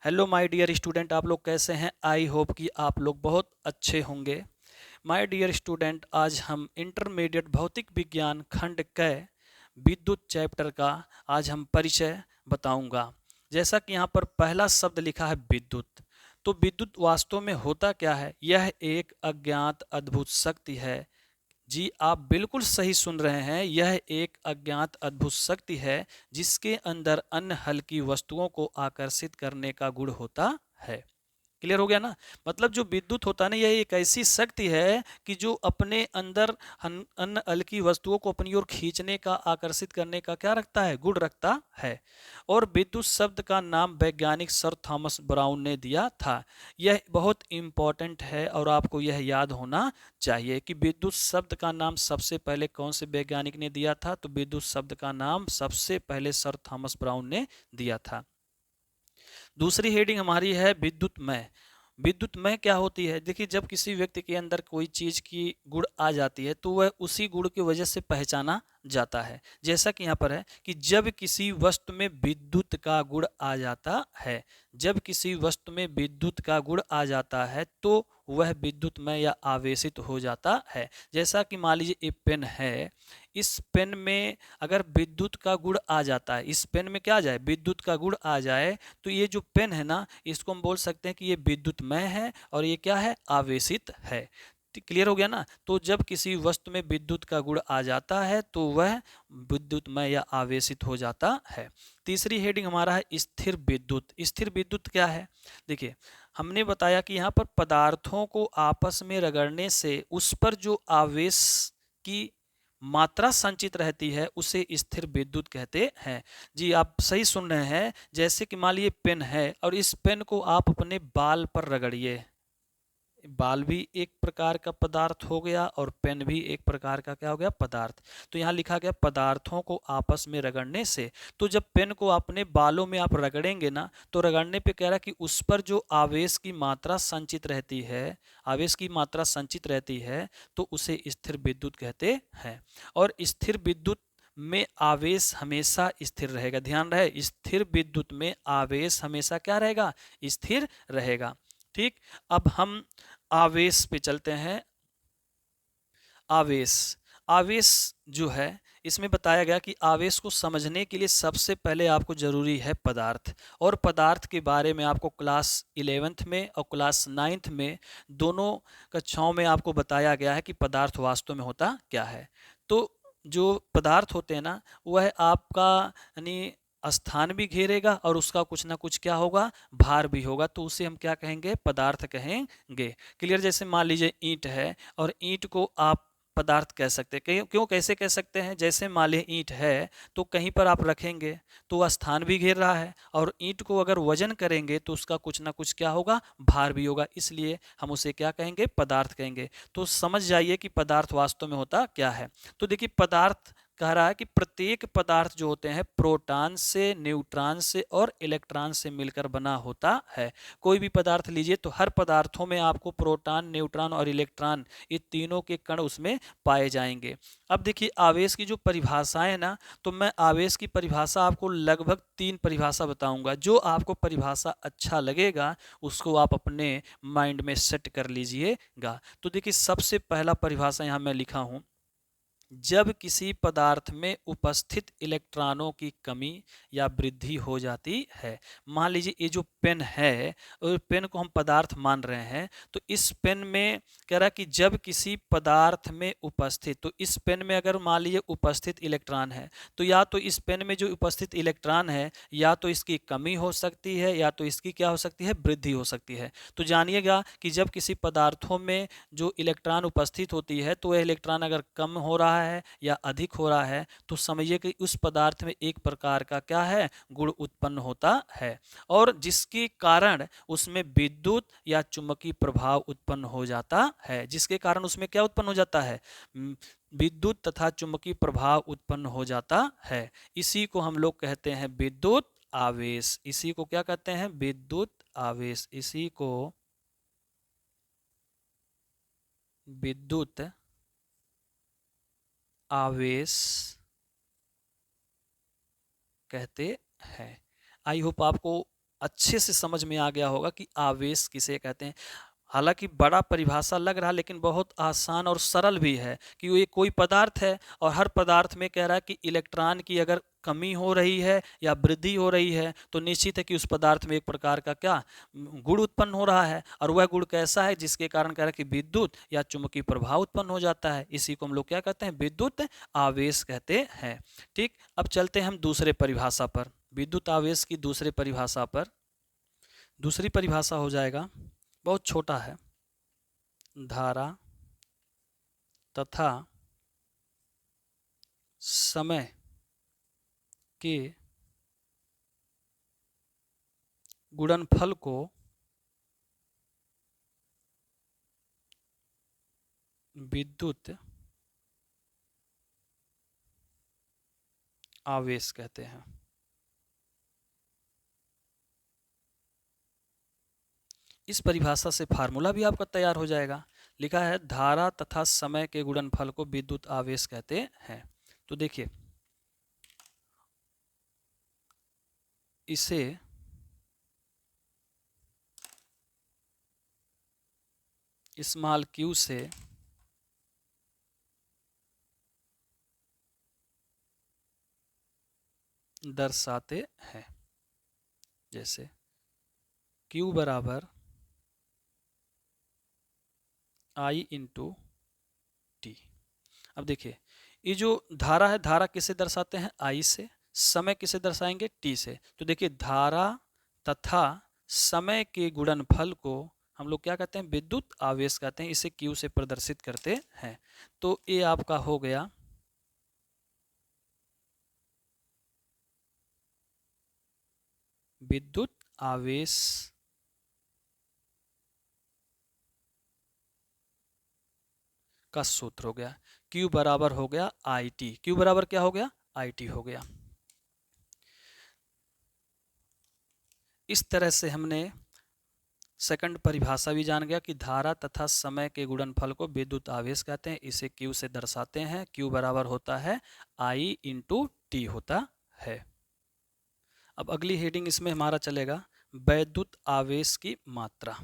Hello my dear student, आप लोग कैसे हैं? आई होप कि आप लोग बहुत अच्छे होंगे। माय डियर स्टूडेंट, आज हम इंटरमीडिएट भौतिक विज्ञान खंड क विद्युत चैप्टर का आज हम परिचय बताऊंगा। जैसा कि यहाँ पर पहला शब्द लिखा है विद्युत। तो विद्युत वास्तव में होता क्या है? यह एक अज्ञात अद्भुत शक्ति है। जी, आप बिल्कुल सही सुन रहे हैं। यह एक अज्ञात अद्भुत शक्ति है जिसके अंदर अन्य हल्की वस्तुओं को आकर्षित करने का गुण होता है। क्लियर हो गया ना? मतलब जो विद्युत होता है ना, यह एक ऐसी शक्ति है कि जो अपने अंदर अन्य हल्की वस्तुओं को अपनी ओर खींचने का, आकर्षित करने का क्या रखता है? गुण रखता है। और विद्युत शब्द का नाम वैज्ञानिक सर थॉमस ब्राउन ने दिया था। यह बहुत इंपॉर्टेंट है और आपको यह याद होना चाहिए कि विद्युत शब्द का नाम सबसे पहले कौन से वैज्ञानिक ने दिया था। तो विद्युत शब्द का नाम सबसे पहले सर थॉमस ब्राउन ने दिया था। दूसरी हेडिंग हमारी है विद्युतमय। विद्युतमय क्या होती है? देखिए, जब किसी व्यक्ति के अंदर कोई चीज की गुण आ जाती है तो वह उसी गुण की वजह से पहचाना जाता है। जैसा कि यहाँ पर है कि जब किसी वस्तु में विद्युत का गुण आ जाता है, जब किसी वस्तु में विद्युत का गुण आ जाता है तो वह विद्युतमय या आवेशित हो जाता है। जैसा कि मान लीजिए ये पेन है, इस पेन में अगर विद्युत का गुण आ जाता है, इस पेन में क्या आ जाए? विद्युत का गुण आ जाए, तो ये जो पेन है ना, इसको हम बोल सकते हैं कि ये विद्युतमय है और ये क्या है? आवेशित है। क्लियर हो गया ना? तो जब किसी वस्तु में विद्युत का गुण आ जाता है तो वह विद्युतमय या आवेशित हो जाता है। तीसरी हेडिंग हमारा है स्थिर विद्युत। स्थिर विद्युत क्या है? देखिए, हमने बताया कि यहाँ पर पदार्थों को आपस में रगड़ने से उस पर जो आवेश की मात्रा संचित रहती है उसे स्थिर विद्युत कहते हैं। जी, आप सही सुन रहे हैं। जैसे कि मान लीजिए पेन है और इस पेन को आप अपने बाल पर रगड़िए। बाल भी एक प्रकार का पदार्थ हो गया और पेन भी एक प्रकार का क्या हो गया? पदार्थ। तो यहाँ लिखा गया पदार्थों को आपस में रगड़ने से। तो जब पेन को अपने बालों में आप रगड़ेंगे ना, तो रगड़ने पे कह रहा है कि उस पर जो आवेश की मात्रा संचित रहती है, आवेश की मात्रा संचित रहती है, तो उसे स्थिर विद्युत कहते हैं। और स्थिर विद्युत में आवेश हमेशा स्थिर रहेगा। ध्यान रहे, स्थिर विद्युत में आवेश हमेशा क्या रहेगा? स्थिर रहेगा। ठीक। अब हम आवेश पे चलते हैं। आवेश, आवेश जो है, इसमें बताया गया कि आवेश को समझने के लिए सबसे पहले आपको जरूरी है पदार्थ। और पदार्थ के बारे में आपको क्लास 11th में और क्लास 9th में दोनों कक्षाओं में आपको बताया गया है कि पदार्थ वास्तव में होता क्या है। तो जो पदार्थ होते हैं ना, वह आपका यानी स्थान भी घेरेगा और उसका कुछ ना कुछ क्या होगा? भार भी होगा। तो उसे हम क्या कहेंगे? पदार्थ कहेंगे। क्लियर? जैसे मान लीजिए ईंट है और ईंट को आप पदार्थ कह सकते हैं। क्यों? कैसे कह सकते हैं? जैसे मान लीजिए ईंट है तो कहीं पर आप रखेंगे तो वह स्थान भी घेर रहा है, और ईंट को अगर वजन करेंगे तो उसका कुछ ना कुछ क्या होगा? भार भी होगा। इसलिए हम उसे क्या कहेंगे? पदार्थ कहेंगे। तो समझ जाइए कि पदार्थ वास्तव में होता क्या है। तो देखिए, पदार्थ कह रहा है कि प्रत्येक पदार्थ जो होते हैं प्रोटॉन से, न्यूट्रॉन से और इलेक्ट्रॉन से मिलकर बना होता है। कोई भी पदार्थ लीजिए तो हर पदार्थों में आपको प्रोटॉन, न्यूट्रॉन और इलेक्ट्रॉन, ये तीनों के कण उसमें पाए जाएंगे। अब देखिए, आवेश की जो परिभाषाएं है ना, तो मैं आवेश की परिभाषा आपको लगभग 3 परिभाषा बताऊंगा। जो आपको परिभाषा अच्छा लगेगा उसको आप अपने माइंड में सेट कर लीजिएगा। तो देखिए, सबसे पहला परिभाषा यहाँ मैं लिखा हूं। जब किसी पदार्थ में उपस्थित इलेक्ट्रॉनों की कमी या वृद्धि हो जाती है। मान लीजिए ये जो पेन है, और पेन को हम पदार्थ मान रहे हैं, तो इस पेन में कह रहा है कि जब किसी पदार्थ में उपस्थित, तो इस पेन में अगर मान लीजिए उपस्थित इलेक्ट्रॉन है, तो या तो इस पेन में जो उपस्थित इलेक्ट्रॉन है या तो इसकी कमी हो सकती है या तो इसकी क्या हो सकती है? वृद्धि हो सकती है। तो जानिएगा कि जब किसी पदार्थों में जो इलेक्ट्रॉन उपस्थित होती है तो वह इलेक्ट्रॉन अगर कम हो रहा है या अधिक हो रहा है तो समझिए कि उस पदार्थ में एक प्रकार का क्या है? गुण उत्पन्न होता है, और जिसके कारण उसमें विद्युत या चुंबकीय प्रभाव उत्पन्न हो जाता है। जिसके कारण उसमें क्या उत्पन्न हो जाता है? विद्युत तथा चुंबकीय प्रभाव उत्पन्न हो जाता है। इसी को हम लोग कहते हैं विद्युत आवेश। इसी को क्या कहते हैं? विद्युत आवेश। इसी को विद्युत आवेश कहते हैं। आई होप आपको अच्छे से समझ में आ गया होगा कि आवेश किसे कहते हैं। हालांकि बड़ा परिभाषा लग रहा है लेकिन बहुत आसान और सरल भी है कि ये कोई पदार्थ है और हर पदार्थ में कह रहा है कि इलेक्ट्रॉन की अगर कमी हो रही है या वृद्धि हो रही है तो निश्चित है कि उस पदार्थ में एक प्रकार का क्या गुण उत्पन्न हो रहा है, और वह गुण कैसा है जिसके कारण कह रहा है कि विद्युत या चुंबकीय प्रभाव उत्पन्न हो जाता है। इसी को हम लोग क्या कहते हैं, विद्युत आवेश कहते हैं। ठीक, अब चलते हैं हम दूसरे परिभाषा पर, विद्युत आवेश की दूसरे परिभाषा पर। दूसरी परिभाषा हो जाएगा, बहुत छोटा है, धारा तथा समय के गुणनफल को विद्युत आवेश कहते हैं। इस परिभाषा से फार्मूला भी आपका तैयार हो जाएगा। लिखा है धारा तथा समय के गुणनफल को विद्युत आवेश कहते हैं। तो देखिए, इसे स्मॉल क्यू से दर्शाते हैं। जैसे Q बराबर I इंटू टी। अब देखिए, ये जो धारा है, धारा किसे दर्शाते हैं, I से, समय किसे दर्शाएंगे, T से। तो देखिए, धारा तथा समय के गुणनफल को हम लोग क्या कहते हैं, विद्युत आवेश कहते हैं। इसे Q से प्रदर्शित करते हैं। तो ये आपका हो गया विद्युत आवेश का सूत्र हो गया। Q बराबर हो गया IT। Q बराबर क्या हो गया, IT हो गया। इस तरह से हमने सेकंड परिभाषा भी जान गया कि धारा तथा समय के गुणनफल को विद्युत आवेश कहते हैं। इसे Q से दर्शाते हैं। Q बराबर होता है I इंटू टी होता है। अब अगली हेडिंग इसमें हमारा चलेगा वैद्युत आवेश की मात्रा।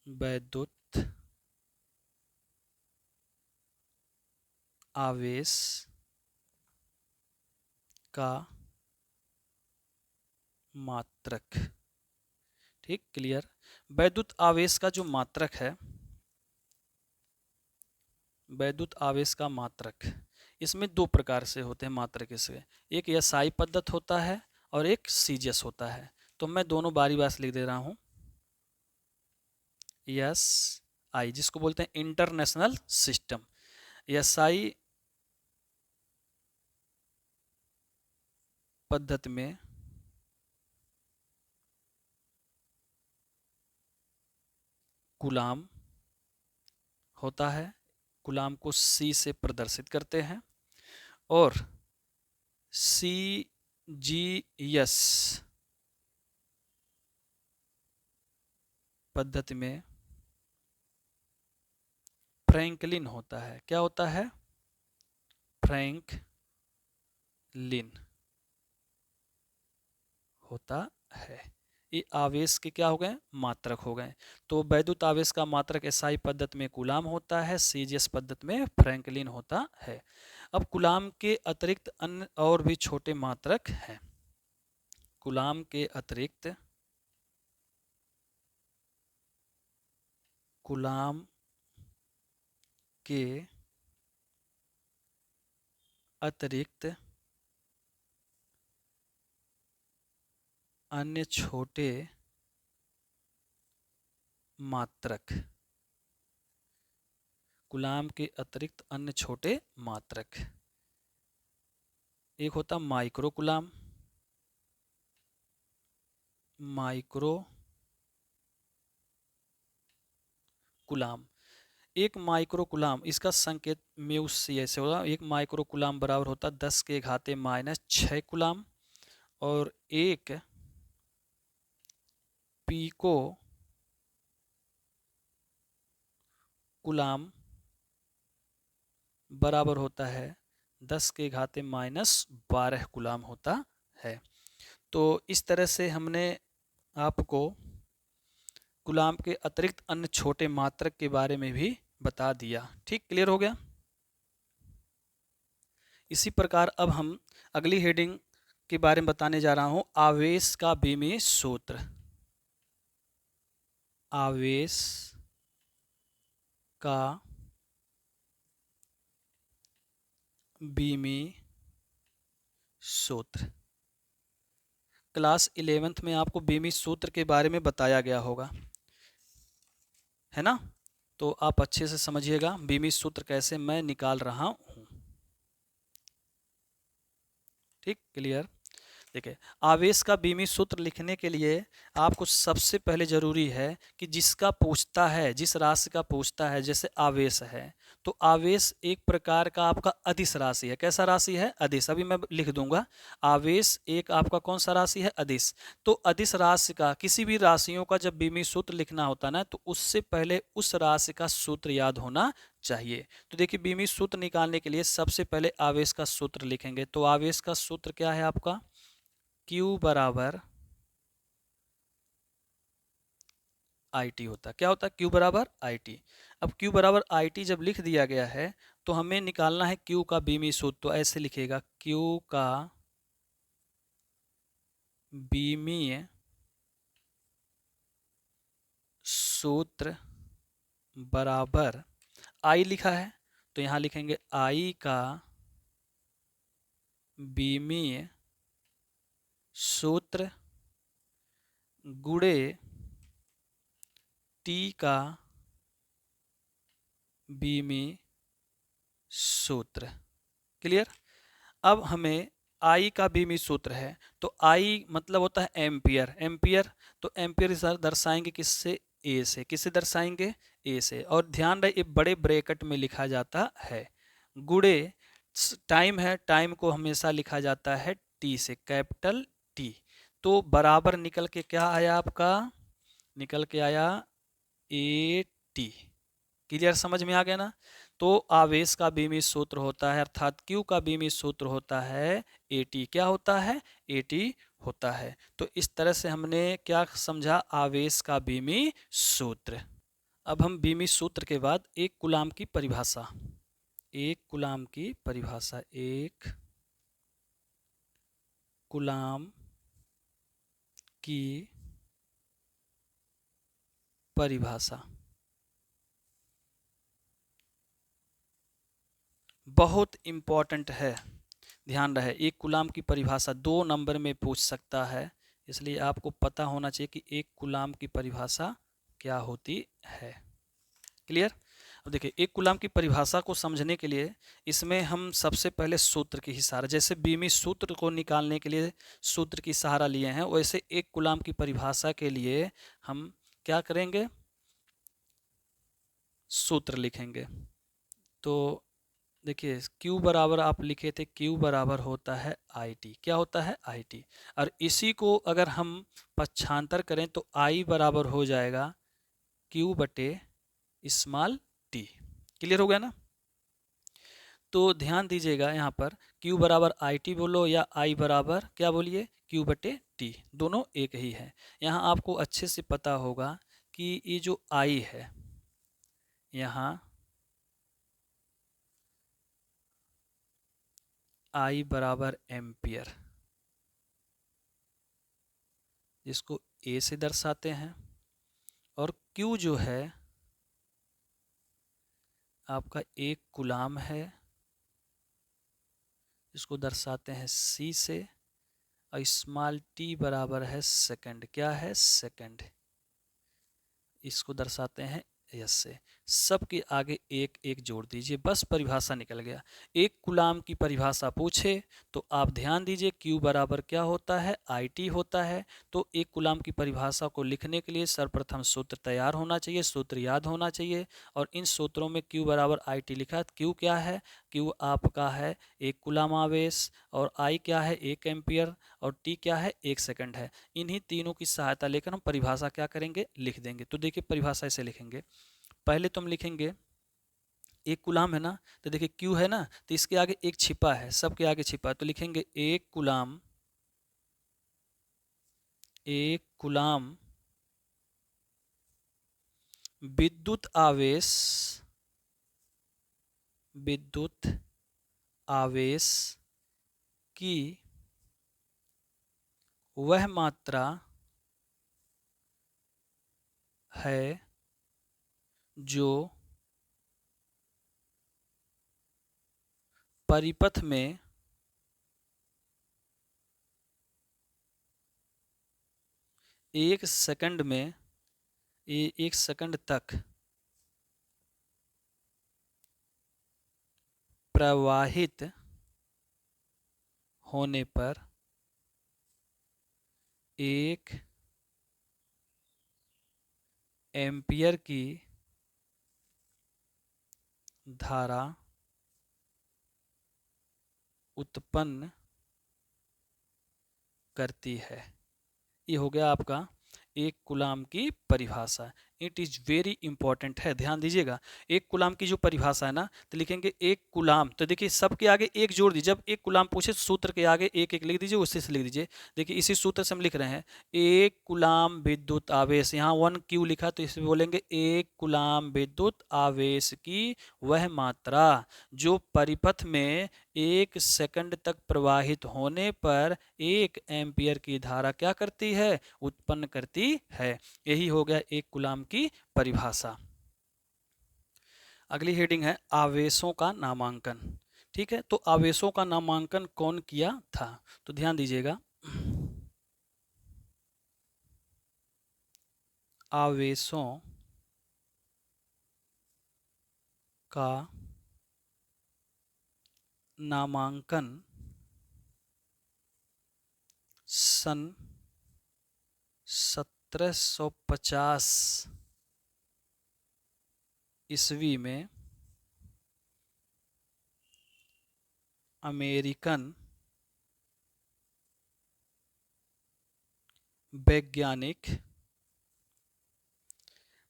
वैद्युत आवेश का मात्रक। ठीक, क्लियर। वैद्युत आवेश का जो मात्रक है, वैद्युत आवेश का मात्रक, इसमें दो प्रकार से होते हैं मात्रक इसके। एक एसआई पद्धत होता है और एक सीजीएस होता है। तो मैं दोनों बारी बार लिख दे रहा हूं। एस आई, जिसको बोलते हैं इंटरनेशनल सिस्टम। एसआई पद्धति में कूलाम होता है, कूलाम को सी से प्रदर्शित करते हैं। और सीजीएस पद्धति में फ्रैंकलिन होता है। क्या होता है, फ्रैंकलिन होता है। ये आवेश के क्या हो गए, मात्रक हो गए। तो वैद्युत आवेश का मात्रक एसआई पद्धति में कूलाम होता है, सीजीएस पद्धति में फ्रैंकलिन होता है। अब कूलाम के अतिरिक्त अन्य और भी छोटे मात्रक हैं। कूलाम के अतिरिक्त, कूलाम के अतिरिक्त अन्य छोटे मात्रक, कूलाम के अतिरिक्त अन्य छोटे मात्रक, एक होता माइक्रो कूलाम, माइक्रो कूलाम। एक माइक्रो कूलाम, इसका संकेत म्यू सी ऐसे होगा। एक माइक्रो कूलाम बराबर होता है 10 के घाते -6 कूलाम। और एक पीको कूलाम बराबर होता है 10⁻⁻12 कूलाम होता है। तो इस तरह से हमने आपको कूलाम के अतिरिक्त अन्य छोटे मात्रक के बारे में भी बता दिया। ठीक, क्लियर हो गया। इसी प्रकार अब हम अगली हेडिंग के बारे में बताने जा रहा हूं, आवेश का बीमीय सूत्र। आवेश का बीमीय सूत्र। क्लास 11th में आपको बीमीय सूत्र के बारे में बताया गया होगा, है ना? तो आप अच्छे से समझिएगा बीमीय सूत्र कैसे मैं निकाल रहा हूं। ठीक, क्लियर। देखिए, आवेश का बीमीय सूत्र लिखने के लिए आपको सबसे पहले जरूरी है कि जिसका पूछता है, जिस राशि का पूछता है, जैसे आवेश है तो आवेश एक प्रकार का आपका अदिश राशि है। कैसा राशि है? अदिश। अभी मैं लिख दूंगा, आवेश एक आपका कौन सा राशि है? अदिश। तो अदिश राशि का, किसी भी राशियों का जब बीमीय सूत्र लिखना होता ना, तो उससे पहले उस राशि का सूत्र याद होना चाहिए। तो देखिए, बीमीय सूत्र निकालने के लिए सबसे पहले आवेश का सूत्र लिखेंगे। तो आवेश का सूत्र क्या है आपका? Q बराबर IT होता है। क्या होता है? Q बराबर IT। अब Q बराबर IT जब लिख दिया गया है तो हमें निकालना है Q का बीमीय सूत्र। तो ऐसे लिखेगा, Q का बीमीय सूत्र बराबर, I लिखा है तो यहां लिखेंगे I का बीमीय सूत्र गुणे T का बीमीय सूत्र। क्लियर। अब हमें I का बीमीय सूत्र है तो I मतलब होता है एम्पियर। एम्पियर, तो एम्पियर दर्शाएंगे किससे? A से। किससे दर्शाएंगे? A से। और ध्यान रहे, ये बड़े ब्रैकेट में लिखा जाता है। गुणे टाइम है, टाइम को हमेशा लिखा जाता है T से, कैपिटल T। तो बराबर निकल के क्या आया आपका? निकल के आया AT। क्लियर, समझ में आ गया ना? तो आवेश का बीमीय सूत्र होता है, अर्थात Q का बीमीय सूत्र होता है AT। क्या होता है? AT होता है। तो इस तरह से हमने क्या समझा? आवेश का बीमीय सूत्र। अब हम बीमीय सूत्र के बाद एक कूलाम की परिभाषा, एक कूलाम की परिभाषा, एक कूलाम की परिभाषा बहुत इंपॉर्टेंट है। ध्यान रहे, एक कूलाम की परिभाषा 2 नंबर में पूछ सकता है, इसलिए आपको पता होना चाहिए कि एक कूलाम की परिभाषा क्या होती है। क्लियर। अब देखिए, एक कूलाम की परिभाषा को समझने के लिए इसमें हम सबसे पहले सूत्र की सहारा, जैसे बीमीय सूत्र को निकालने के लिए सूत्र की सहारा लिए हैं, वैसे एक कूलाम की परिभाषा के लिए हम क्या करेंगे? सूत्र लिखेंगे। तो देखिए, Q बराबर आप लिखे थे, Q बराबर होता है IT। क्या होता है? IT। और इसी को अगर हम पक्षांतर करें तो I बराबर हो जाएगा Q बटे स्मॉल t। क्लियर हो गया ना? तो ध्यान दीजिएगा, यहाँ पर Q बराबर IT बोलो या I बराबर क्या बोलिए? Q बटे T, दोनों एक ही है। यहाँ आपको अच्छे से पता होगा कि ये जो I है, यहाँ I बराबर एम्पियर, जिसको A से दर्शाते हैं, और Q जो है आपका एक कूलाम है, इसको दर्शाते हैं C से, और स्मॉल t बराबर है सेकंड। क्या है? सेकंड। इसको दर्शाते हैं यस से। सब के आगे एक एक जोड़ दीजिए, बस परिभाषा निकल गया। एक कूलाम की परिभाषा पूछे तो आप ध्यान दीजिए, Q बराबर क्या होता है? IT होता है। तो एक कूलाम की परिभाषा को लिखने के लिए सर्वप्रथम सूत्र तैयार होना चाहिए, सूत्र याद होना चाहिए। और इन सूत्रों में Q बराबर IT लिखा। Q क्या है? Q आपका है एक कूलाम आवेश, और I क्या है? 1 एम्पियर, और T क्या है? 1 सेकंड है। इन्हीं तीनों की सहायता लेकर हम परिभाषा क्या करेंगे? लिख देंगे। तो देखिए, परिभाषा ऐसे लिखेंगे। पहले तो हम लिखेंगे एक कूलाम है ना, तो देखिए Q है ना, तो इसके आगे एक छिपा है, सबके आगे छिपा है, तो लिखेंगे एक कूलाम विद्युत आवेश की वह मात्रा है जो परिपथ में एक सेकंड तक प्रवाहित होने पर 1 एम्पियर की धारा उत्पन्न करती है। ये हो गया आपका एक कूलाम की परिभाषा। इट इज वेरी इंपॉर्टेंट है, ध्यान दीजिएगा। एक कूलाम की जो परिभाषा है ना, तो लिखेंगे एक कूलाम, तो देखिए सबके आगे एक जोड़ दीजिए। जब एक कूलाम पूछे सूत्र के आगे एक एक लिख दीजिए, उसी से लिख दीजिए। देखिए इसी सूत्र से हम लिख रहे हैं एक कूलाम विद्युत आवेश, यहाँ 1 Q लिखा तो इसमें बोलेंगे एक कूलाम विद्युत आवेश की वह मात्रा जो परिपथ में 1 सेकंड तक प्रवाहित होने पर 1 एम्पियर की धारा क्या करती है, उत्पन्न करती है। यही हो गया एक कूलाम की परिभाषा। अगली हेडिंग है आवेशों का नामांकन। ठीक है, तो आवेशों का नामांकन कौन किया था, तो ध्यान दीजिएगा। आवेशों का नामांकन सन 1750 ईस्वी में अमेरिकन वैज्ञानिक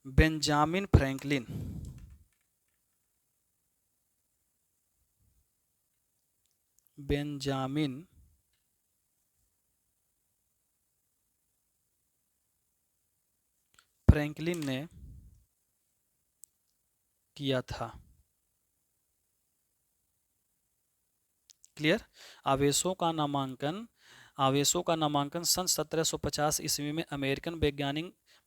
बेंजामिन फ्रैंकलिन ने किया था। क्लियर। आवेशों का नामांकन सन 1750 ईस्वी में अमेरिकन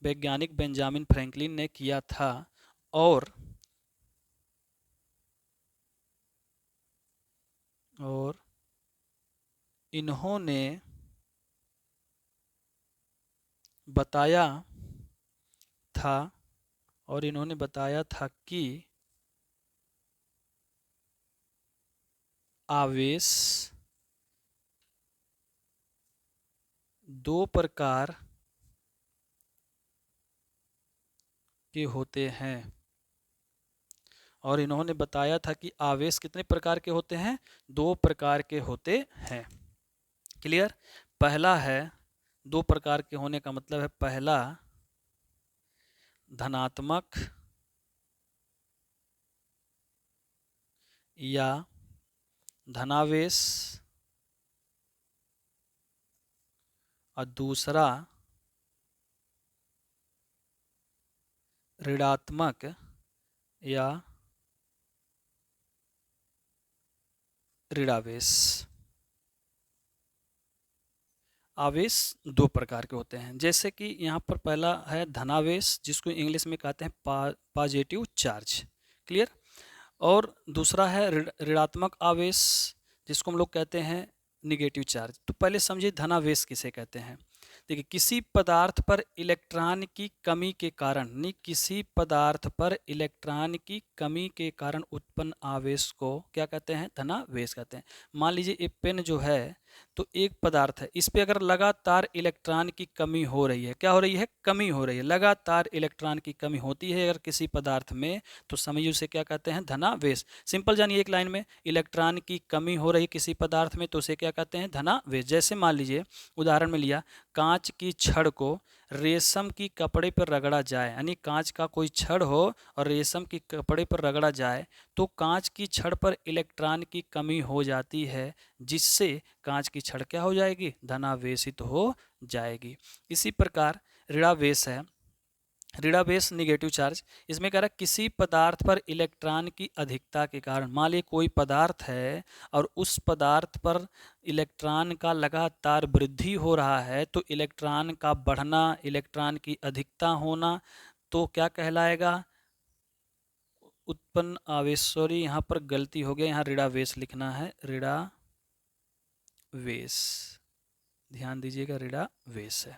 वैज्ञानिक बेंजामिन फ्रैंकलिन ने किया था और इन्होंने बताया था कि आवेश दो प्रकार के होते हैं, और इन्होंने बताया था कि आवेश कितने प्रकार के होते हैं, 2 प्रकार के होते हैं। क्लियर। पहला है, 2 प्रकार के होने का मतलब है, पहला धनात्मक या धनावेश और दूसरा ऋणात्मक या ऋणावेश। आवेश 2 प्रकार के होते हैं, जैसे कि यहाँ पर पहला है धनावेश, जिसको इंग्लिश में कहते हैं पॉजिटिव चार्ज। क्लियर। और दूसरा है ऋणात्मक आवेश, जिसको हम लोग कहते हैं निगेटिव चार्ज। तो पहले समझिए धनावेश किसे कहते हैं। देखिए किसी पदार्थ पर इलेक्ट्रॉन की कमी के कारण उत्पन्न आवेश को क्या कहते हैं, धनावेश कहते हैं। मान लीजिए एक पेन जो है, तो एक पदार्थ है, इस पे अगर लगातार इलेक्ट्रॉन की कमी हो रही है, क्या हो रही है, कमी हो रही है, लगातार इलेक्ट्रॉन की कमी होती है अगर किसी पदार्थ में, तो समझिए उसे क्या कहते हैं, धनावेश। सिंपल जानिए एक लाइन में, इलेक्ट्रॉन की कमी हो रही किसी पदार्थ में तो उसे क्या कहते हैं, धनावेश। जैसे मान लीजिए उदाहरण में लिया कांच की छड़ को रेशम की कपड़े पर रगड़ा जाए, यानी कांच का कोई छड़ हो और रेशम की कपड़े पर रगड़ा जाए तो कांच की छड़ पर इलेक्ट्रॉन की कमी हो जाती है, जिससे कांच की छड़ क्या हो जाएगी, धनावेशित हो जाएगी। इसी प्रकार ऋणावेश है, ऋणावेश निगेटिव चार्ज। इसमें कह रहा है किसी पदार्थ पर इलेक्ट्रॉन की अधिकता के कारण, मान लीजिए कोई पदार्थ है और उस पदार्थ पर इलेक्ट्रॉन का लगातार वृद्धि हो रहा है, तो इलेक्ट्रॉन का बढ़ना, इलेक्ट्रॉन की अधिकता होना, तो क्या कहलाएगा, उत्पन्न आवेश। सॉरी यहाँ पर गलती हो गया, यहाँ ऋणावेश लिखना है, ऋणावेश, ध्यान दीजिएगा, ऋणावेश है।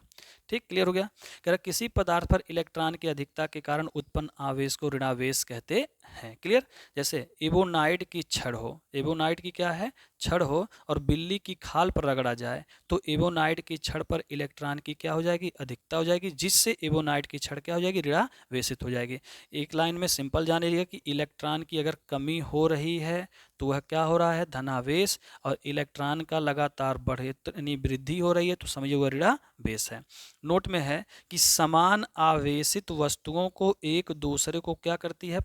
ठीक, क्लियर हो गया। कह रहा किसी पदार्थ पर इलेक्ट्रॉन की अधिकता के कारण उत्पन्न आवेश को ऋणावेश कहते हैं। क्लियर। जैसे एबोनाइट की छड़ हो, एबोनाइट की क्या है, छड़ हो और बिल्ली की खाल पर रगड़ा जाए तो एबोनाइट की छड़ पर इलेक्ट्रॉन की क्या हो जाएगी, अधिकता हो जाएगी, जिससे एबोनाइट की छड़ क्या हो जाएगी, ऋणावेशित हो जाएगी। एक लाइन में सिंपल जान लीजिएगा कि इलेक्ट्रॉन की अगर कमी हो रही है तो वह क्या हो रहा है, धनावेश, और इलेक्ट्रॉन का लगातार बढ़े यानी वृद्धि हो रही है तो समझिए वह ऋणावेश है। नोट में है कि समान आवेशित वस्तुओं को एक दूसरे को क्या करती है,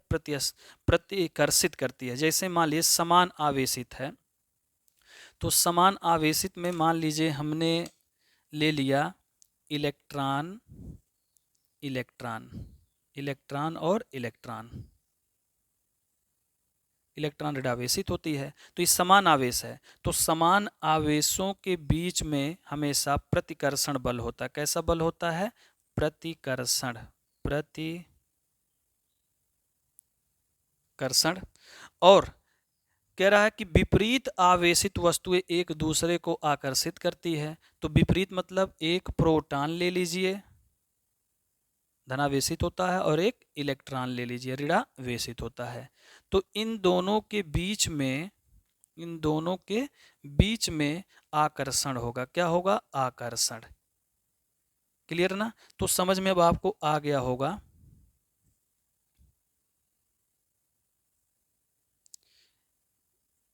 प्रतिकर्षित करती है। जैसे मान लीजिए समान आवेशित है, तो समान आवेशित में मान लीजिए हमने ले लिया इलेक्ट्रॉन, इलेक्ट्रॉन, इलेक्ट्रॉन और इलेक्ट्रॉन, इलेक्ट्रॉन ऋणावेशित होती है, तो ये समान आवेश है। तो समान आवेशों के बीच में हमेशा प्रतिकर्षण बल होता है। कैसा बल होता है, प्रतिकर्षण, प्रतिकर्षण। और कह रहा है कि विपरीत आवेशित वस्तुएं एक दूसरे को आकर्षित करती है। तो विपरीत मतलब एक प्रोटॉन ले लीजिए, धनावेशित होता है, और एक इलेक्ट्रॉन ले लीजिए, ऋणावेशित होता है। तो इन दोनों के बीच में, इन दोनों के बीच में आकर्षण होगा। क्या होगा, आकर्षण। क्लियर ना। तो समझ में अब आपको आ गया होगा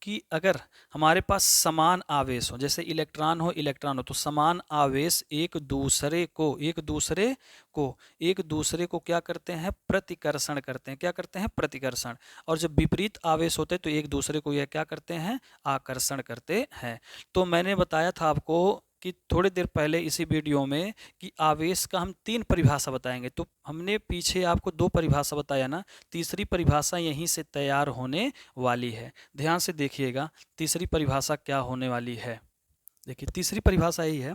कि अगर हमारे पास समान आवेश हो, जैसे इलेक्ट्रॉन हो, इलेक्ट्रॉन हो, तो समान आवेश एक दूसरे को, एक दूसरे को क्या करते हैं, प्रतिकर्षण करते हैं। क्या करते हैं, प्रतिकर्षण। और जब विपरीत आवेश होते हैं तो एक दूसरे को यह क्या करते हैं, आकर्षण करते हैं। तो मैंने बताया था आपको कि थोड़ी देर पहले इसी वीडियो में कि आवेश का हम 3 परिभाषा बताएंगे। तो हमने पीछे आपको 2 परिभाषा बताया ना, तीसरी परिभाषा यहीं से तैयार होने वाली है। ध्यान से देखिएगा तीसरी परिभाषा क्या होने वाली है। देखिए तीसरी परिभाषा यही है,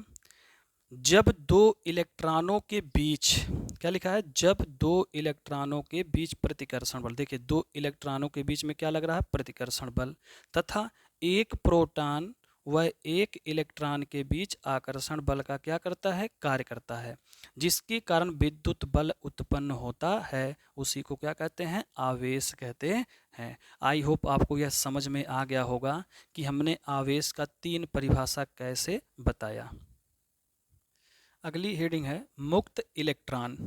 जब दो इलेक्ट्रॉनों के बीच, क्या लिखा है, जब दो इलेक्ट्रॉनों के बीच प्रतिकर्षण बल, देखिए 2 इलेक्ट्रॉनों के बीच में क्या लग रहा है, प्रतिकर्षण बल, तथा एक प्रोटॉन व एक इलेक्ट्रॉन के बीच आकर्षण बल का क्या करता है, कार्य करता है, जिसके कारण विद्युत बल उत्पन्न होता है, उसी को क्या कहते हैं, आवेश कहते हैं। आई होप आपको यह समझ में आ गया होगा कि हमने आवेश का 3 परिभाषा कैसे बताया। अगली हेडिंग है मुक्त इलेक्ट्रॉन।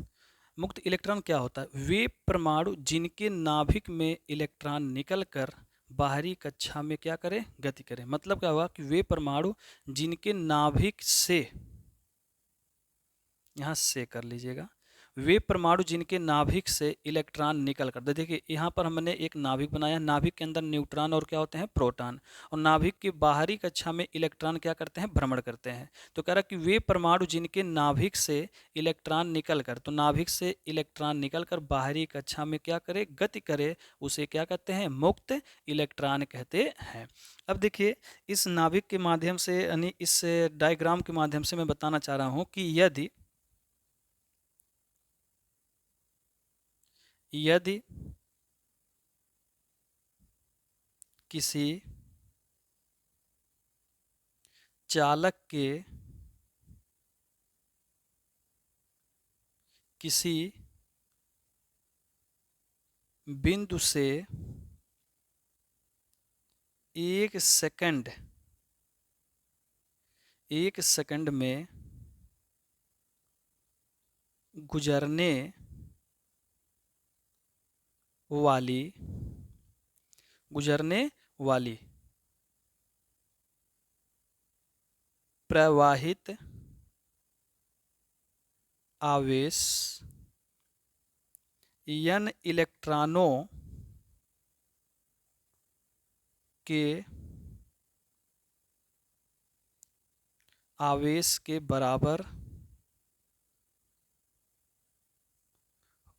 मुक्त इलेक्ट्रॉन क्या होता है, वे परमाणु जिनके नाभिक में इलेक्ट्रॉन निकलकर बाहरी कक्षा में क्या करे, गति करे। मतलब क्या हुआ कि वे परमाणु जिनके नाभिक से, यहाँ से कर लीजिएगा, वे परमाणु जिनके नाभिक से इलेक्ट्रॉन निकल कर, देखिए यहाँ पर हमने एक नाभिक बनाया, नाभिक के अंदर न्यूट्रॉन और क्या होते हैं, प्रोटॉन, और नाभिक के बाहरी कक्षा में इलेक्ट्रॉन क्या करते हैं, भ्रमण करते हैं। तो कह रहा कि वे परमाणु जिनके नाभिक से इलेक्ट्रॉन निकल कर, तो नाभिक से इलेक्ट्रॉन निकल कर बाहरी कक्षा में क्या करे, गति करे, उसे क्या कहते हैं, मुक्त इलेक्ट्रॉन कहते हैं। अब देखिए इस नाभिक के माध्यम से, यानी इस डायग्राम के माध्यम से मैं बताना चाह रहा हूँ कि यदि किसी चालक के किसी बिंदु से 1 सेकंड में गुजरने वाली प्रवाहित आवेश n इलेक्ट्रॉनों के आवेश के बराबर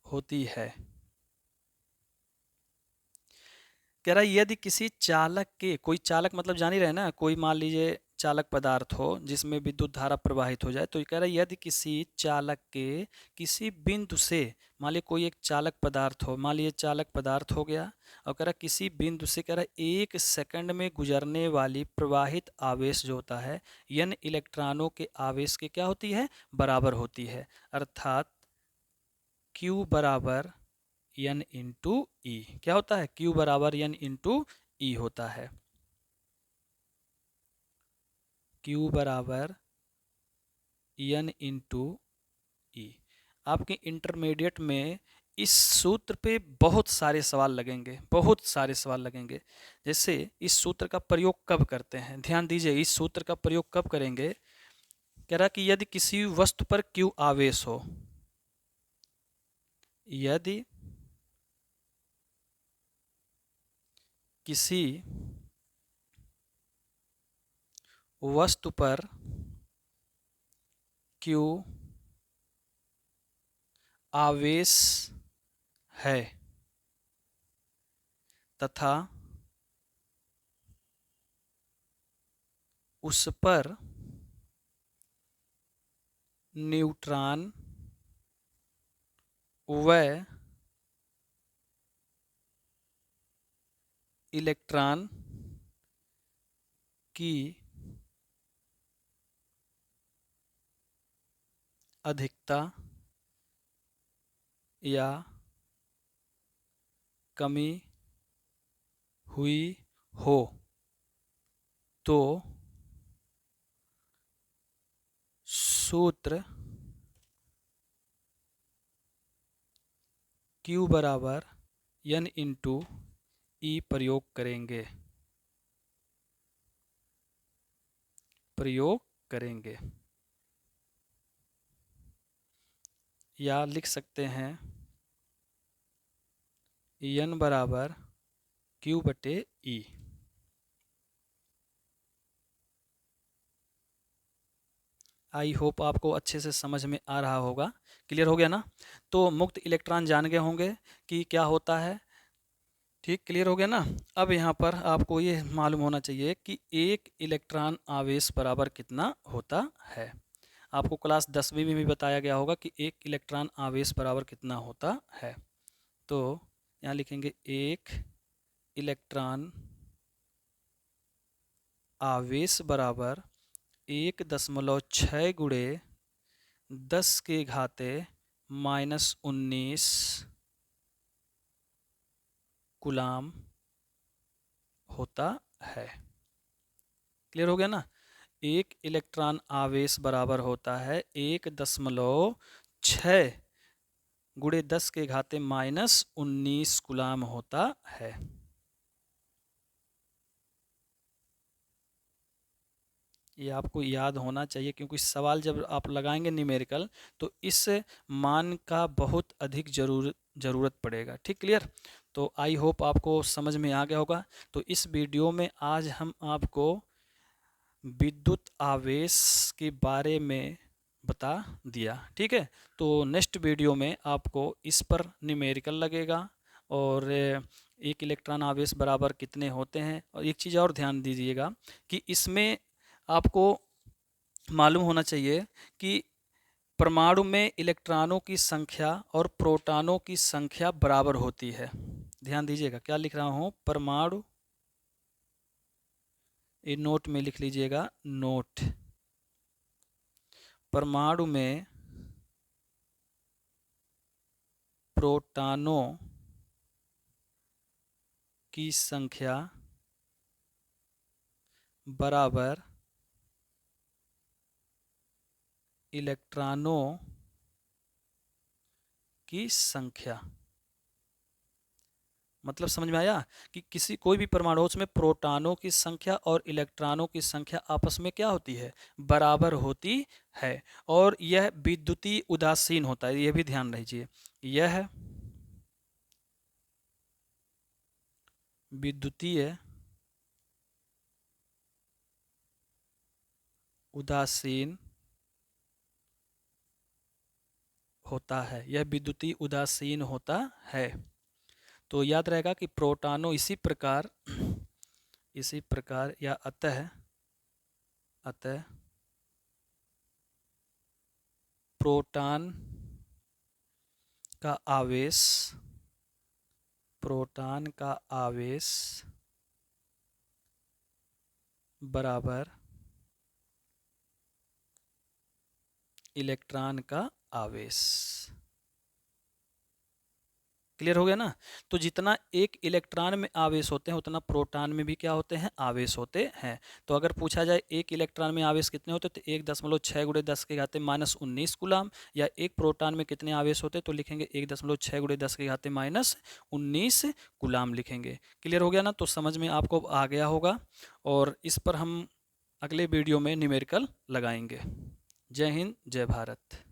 होती है। कह रहा है यदि किसी चालक के, कोई चालक मतलब जान ही रहे ना, कोई मान लीजिए चालक पदार्थ हो जिसमें विद्युत धारा प्रवाहित हो जाए, तो ये कह रहा है यदि किसी चालक के किसी बिंदु से, मान लीजिए कोई एक चालक पदार्थ हो, मान लीजिए चालक पदार्थ हो गया, और कह रहा है किसी बिंदु से, कह रहा है 1 सेकंड में गुजरने वाली प्रवाहित आवेश जो होता है n इलेक्ट्रॉनों के आवेश के क्या होती है, बराबर होती है। अर्थात Q बराबर n इंटू ई। क्या होता है, Q बराबर n इंटू ई होता है। Q बराबर n इंटू ई। आपके इंटरमीडिएट में इस सूत्र पे बहुत सारे सवाल लगेंगे, बहुत सारे सवाल लगेंगे। जैसे इस सूत्र का प्रयोग कब करते हैं, ध्यान दीजिए, इस सूत्र का प्रयोग कब करेंगे। कह रहा कि यदि किसी वस्तु पर Q आवेश हो, यदि किसी वस्तु पर Q आवेश है तथा उस पर न्यूट्रॉन व इलेक्ट्रॉन की अधिकता या कमी हुई हो, तो सूत्र Q बराबर n इंटू ई प्रयोग करेंगे, प्रयोग करेंगे। या लिख सकते हैं n बराबर Q बटे ई। आई होप आपको अच्छे से समझ में आ रहा होगा, क्लियर हो गया ना। तो मुक्त इलेक्ट्रॉन जान गए होंगे कि क्या होता है, ठीक, क्लियर हो गया ना। अब यहाँ पर आपको ये मालूम होना चाहिए कि एक इलेक्ट्रॉन आवेश बराबर कितना होता है। आपको क्लास 10वीं में भी बताया गया होगा कि एक इलेक्ट्रॉन आवेश बराबर कितना होता है। तो यहाँ लिखेंगे एक इलेक्ट्रॉन आवेश बराबर 1.6 गुणे 10 के घाते -19 कूलाम होता है। क्लियर हो गया ना। एक इलेक्ट्रॉन आवेश बराबर होता है 1.6 गुणे 10 के घाते -19 कूलाम होता है। ये आपको याद होना चाहिए, क्योंकि सवाल जब आप लगाएंगे न्यूमेरिकल तो इस मान का बहुत अधिक ज़रूरत पड़ेगा, ठीक, क्लियर। तो आई होप आपको समझ में आ गया होगा। तो इस वीडियो में आज हम आपको विद्युत आवेश के बारे में बता दिया, ठीक है। तो नेक्स्ट वीडियो में आपको इस पर न्यूमेरिकल लगेगा और एक इलेक्ट्रॉन आवेश बराबर कितने होते हैं। और एक चीज़ और ध्यान दीजिएगा कि इसमें आपको मालूम होना चाहिए कि परमाणु में इलेक्ट्रॉनों की संख्या और प्रोटॉनों की संख्या बराबर होती है। ध्यान दीजिएगा, क्या लिख रहा हूँ, परमाणु, ये नोट में लिख लीजिएगा, नोट, परमाणु में प्रोटॉनों की संख्या बराबर इलेक्ट्रॉनों की संख्या। मतलब समझ में आया कि किसी कोई भी परमाणु उसमें प्रोटॉनों की संख्या और इलेक्ट्रॉनों की संख्या आपस में क्या होती है, बराबर होती है। और यह विद्युतीय उदासीन होता है, यह भी ध्यान रखिए, यह विद्युतीय उदासीन होता है, यह विद्युतीय उदासीन होता है। तो याद रहेगा कि प्रोटॉनों इसी प्रकार या अतः प्रोटॉन का आवेश बराबर इलेक्ट्रॉन का आवेश। क्लियर हो गया ना। तो जितना एक इलेक्ट्रॉन में आवेश होते हैं उतना प्रोटॉन में भी क्या होते हैं, आवेश होते हैं। तो अगर पूछा जाए एक इलेक्ट्रॉन में आवेश कितने होते हैं, तो 1.6 गुणे 10 के घाते -19 कूलाम, या एक प्रोटॉन में कितने आवेश होते हैं, तो लिखेंगे 1.6 गुणे 10 के घाते -19 कूलाम लिखेंगे। क्लियर हो गया ना। तो समझ में आपको आ गया होगा, और इस पर हम अगले वीडियो में न्यूमेरिकल लगाएंगे। जय हिंद, जय भारत।